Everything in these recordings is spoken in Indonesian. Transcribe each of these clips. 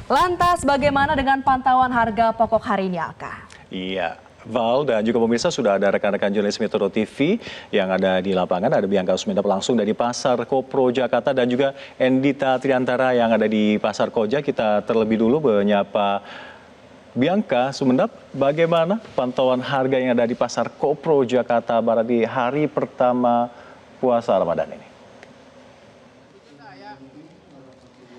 Lantas bagaimana dengan pantauan harga pokok hari ini, Alka? Iya, Val dan juga pemirsa sudah ada rekan-rekan jurnalis Metro TV yang ada di lapangan. Ada Bianca Usmendap langsung dari Pasar Kopro Jakarta dan juga Endita Triantara yang ada di Pasar Koja. Kita terlebih dulu menyapa Bianca Usmendap, bagaimana pantauan harga yang ada di Pasar Kopro Jakarta Barat di hari pertama puasa Ramadan ini?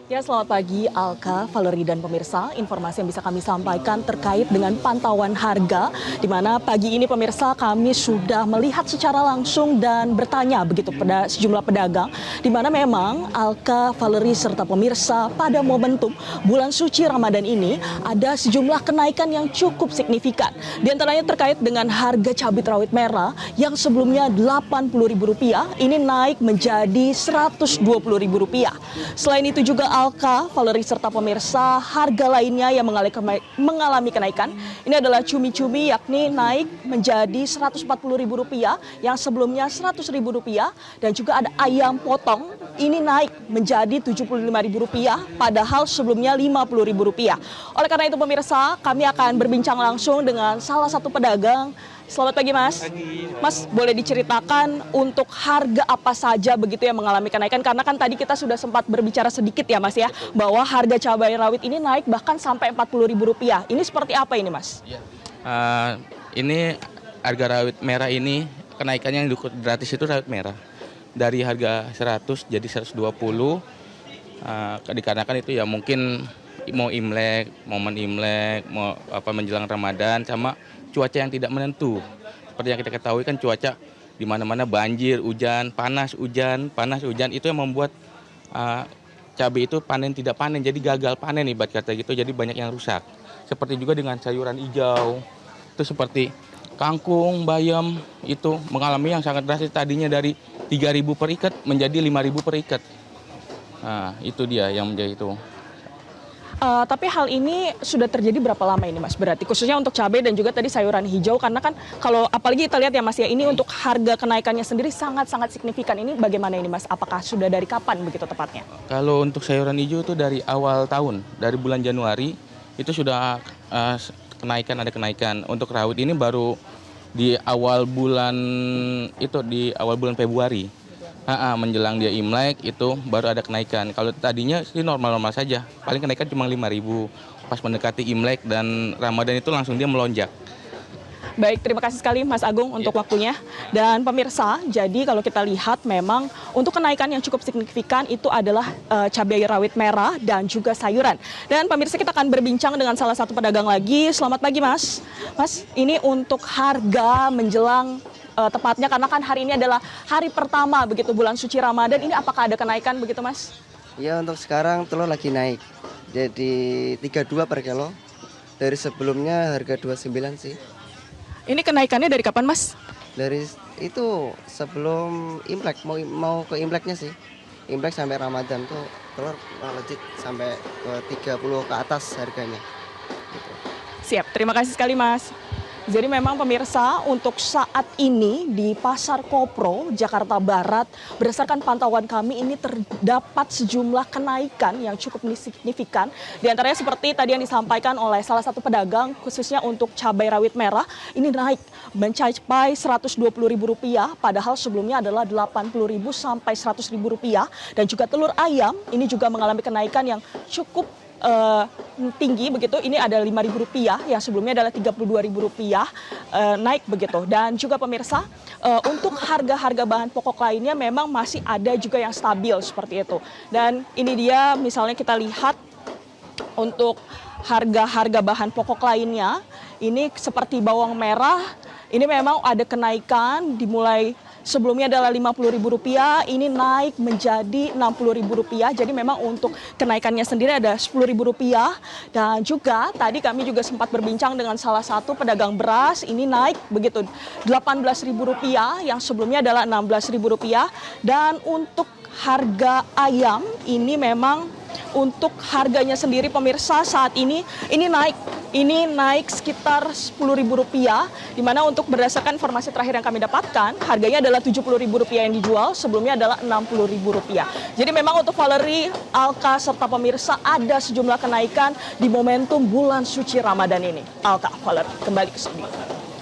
Ya, selamat pagi Alka, Valerie dan pemirsa. Informasi yang bisa kami sampaikan terkait dengan pantauan harga, di mana pagi ini pemirsa kami sudah melihat secara langsung dan bertanya begitu pada sejumlah pedagang, di mana memang Alka, Valerie serta pemirsa pada momentum bulan suci Ramadan ini ada sejumlah kenaikan yang cukup signifikan. Di antaranya terkait dengan harga cabai rawit merah yang sebelumnya Rp80.000, ini naik menjadi Rp120.000. Selain itu juga Alka, Valerie serta pemirsa, harga lainnya yang mengalami kenaikan ini adalah cumi-cumi, yakni naik menjadi Rp140.000 yang sebelumnya Rp100.000, dan juga ada ayam potong ini naik menjadi Rp75.000 padahal sebelumnya Rp50.000. Oleh karena itu pemirsa, kami akan berbincang langsung dengan salah satu pedagang. Selamat pagi Mas. Mas, boleh diceritakan untuk harga apa saja begitu yang mengalami kenaikan? Karena kan tadi kita sudah sempat berbicara sedikit ya Mas ya, bahwa harga cabai rawit ini naik bahkan sampai Rp40.000. Ini seperti apa ini Mas? Ini harga rawit merah ini kenaikannya yang gratis itu rawit merah. Dari harga 100 jadi 120. Dikarenakan itu ya mungkin mau Imlek, momen Imlek, mau menjelang Ramadan, sama cuaca yang tidak menentu. Seperti yang kita ketahui kan cuaca di mana-mana banjir, hujan, panas, hujan itu yang membuat cabai itu panen tidak panen, jadi gagal panen ibarat kata gitu, jadi banyak yang rusak. Seperti juga dengan sayuran hijau, itu seperti kangkung, bayam, itu mengalami yang sangat drastis, tadinya dari 3.000 per ikat menjadi 5.000 per ikat. Nah, itu dia yang menjadi itu. Tapi hal ini sudah terjadi berapa lama ini Mas? Berarti khususnya untuk cabai dan juga tadi sayuran hijau, karena kan kalau apalagi kita lihat ya Mas ya, ini untuk harga kenaikannya sendiri sangat-sangat signifikan. Ini bagaimana ini Mas? Apakah sudah dari kapan begitu tepatnya? Kalau untuk sayuran hijau itu dari awal tahun, dari bulan Januari itu sudah ada kenaikan. Untuk rawit ini baru di awal bulan Februari. Menjelang dia Imlek itu baru ada kenaikan. Kalau tadinya sih normal-normal saja, paling kenaikan cuma 5.000. Pas mendekati Imlek dan Ramadan itu langsung dia melonjak. Baik, terima kasih sekali Mas Agung untuk waktunya. Dan pemirsa, jadi kalau kita lihat memang untuk kenaikan yang cukup signifikan itu adalah cabai rawit merah dan juga sayuran. Dan pemirsa, kita akan berbincang dengan salah satu pedagang lagi. Selamat pagi Mas. Mas, ini untuk harga menjelang tepatnya karena kan hari ini adalah hari pertama begitu bulan suci Ramadan, ini apakah ada kenaikan begitu Mas? Ya, untuk sekarang telur lagi naik. Jadi 32 per kilo. Dari sebelumnya harga 29 sih. Ini kenaikannya dari kapan Mas? Dari itu sebelum Imlek, mau ke Imleknya sih. Imlek sampai Ramadan tuh telur legit sampai ke 30 ke atas harganya. Gitu. Siap, terima kasih sekali Mas. Jadi memang pemirsa, untuk saat ini di Pasar Kopro Jakarta Barat, berdasarkan pantauan kami ini terdapat sejumlah kenaikan yang cukup signifikan. Di antaranya seperti tadi yang disampaikan oleh salah satu pedagang, khususnya untuk cabai rawit merah, ini naik mencapai Rp120.000, padahal sebelumnya adalah Rp80.000 sampai Rp100.000. Dan juga telur ayam ini juga mengalami kenaikan yang cukup tinggi begitu. Ini ada Rp5.000 yang sebelumnya adalah Rp32.000, naik begitu. Dan juga pemirsa, untuk harga-harga bahan pokok lainnya memang masih ada juga yang stabil seperti itu. Dan ini dia misalnya kita lihat untuk harga-harga bahan pokok lainnya, ini seperti bawang merah, ini memang ada kenaikan, dimulai sebelumnya adalah Rp50.000, ini naik menjadi Rp60.000. Jadi memang untuk kenaikannya sendiri ada Rp10.000. Dan juga tadi kami juga sempat berbincang dengan salah satu pedagang beras, ini naik begitu Rp18.000 yang sebelumnya adalah Rp16.000. Dan untuk harga ayam ini memang Untuk harganya sendiri pemirsa saat ini naik sekitar Rp10.000, di mana untuk berdasarkan informasi terakhir yang kami dapatkan harganya adalah Rp70.000 yang dijual, sebelumnya adalah Rp60.000. Jadi memang untuk Valeri, Alka serta pemirsa ada sejumlah kenaikan di momentum bulan suci Ramadan ini. Alka, Valeri, kembali ke studio.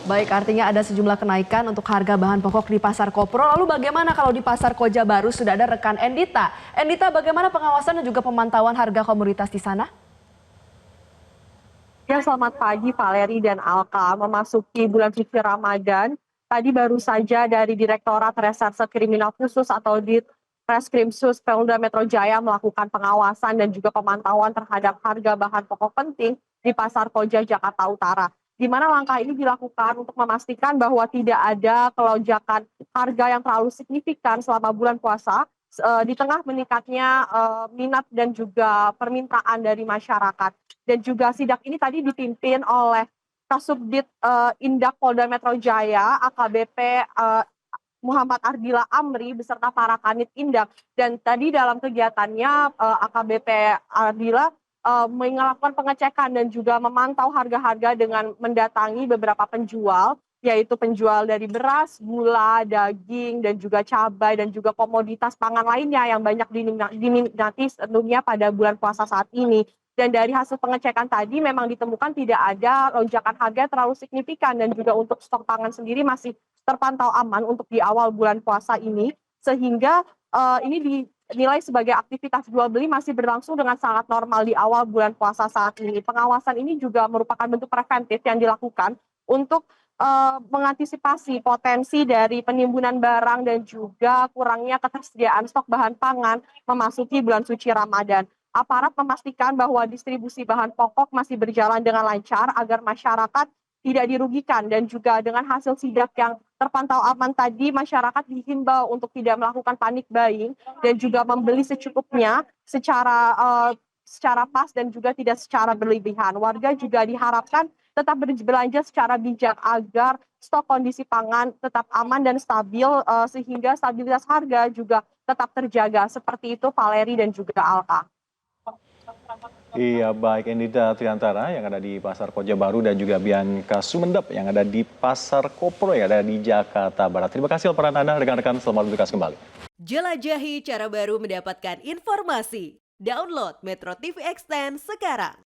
Baik, artinya ada sejumlah kenaikan untuk harga bahan pokok di Pasar Kopro. Lalu bagaimana kalau di Pasar Koja Baru sudah ada rekan Endita? Endita, bagaimana pengawasan dan juga pemantauan harga komoditas di sana? Ya, selamat pagi Valeri dan Alka. Memasuki bulan suci Ramadan, tadi baru saja dari Direktorat Reserse Kriminal Khusus atau Ditreskrimsus Polda Metro Jaya melakukan pengawasan dan juga pemantauan terhadap harga bahan pokok penting di Pasar Koja, Jakarta Utara. Di mana langkah ini dilakukan untuk memastikan bahwa tidak ada kelonjakan harga yang terlalu signifikan selama bulan puasa di tengah meningkatnya minat dan juga permintaan dari masyarakat. Dan juga sidak ini tadi dipimpin oleh Kasubdit Indak Polda Metro Jaya, AKBP Muhammad Ardila Amri beserta para kanit Indak. Dan tadi dalam kegiatannya AKBP Ardila melakukan pengecekan dan juga memantau harga-harga dengan mendatangi beberapa penjual, yaitu penjual dari beras, gula, daging, dan juga cabai, dan juga komoditas pangan lainnya yang banyak diminati tentunya pada bulan puasa saat ini. Dan dari hasil pengecekan tadi memang ditemukan tidak ada lonjakan harga terlalu signifikan, dan juga untuk stok pangan sendiri masih terpantau aman untuk di awal bulan puasa ini, sehingga ini dinilai sebagai aktivitas jual beli masih berlangsung dengan sangat normal di awal bulan puasa saat ini. Pengawasan ini juga merupakan bentuk preventif yang dilakukan untuk mengantisipasi potensi dari penimbunan barang dan juga kurangnya ketersediaan stok bahan pangan memasuki bulan suci Ramadan. Aparat memastikan bahwa distribusi bahan pokok masih berjalan dengan lancar agar masyarakat tidak dirugikan, dan juga dengan hasil sidak yang terpantau aman tadi, masyarakat dihimbau untuk tidak melakukan panik buying dan juga membeli secukupnya secara pas dan juga tidak secara berlebihan. Warga juga diharapkan tetap berbelanja secara bijak agar stok kondisi pangan tetap aman dan stabil, sehingga stabilitas harga juga tetap terjaga. Seperti itu Valeri dan juga Alka. Iya, baik, Endita Triantara yang ada di Pasar Koja Baru dan juga Bianca Sumendep yang ada di Pasar Kopro yang ada di Jakarta Barat. Terima kasih laporan Anda, rekan-rekan, selamat bertugas kembali. Jelajahi cara baru mendapatkan informasi. Download Metro TV Extend sekarang.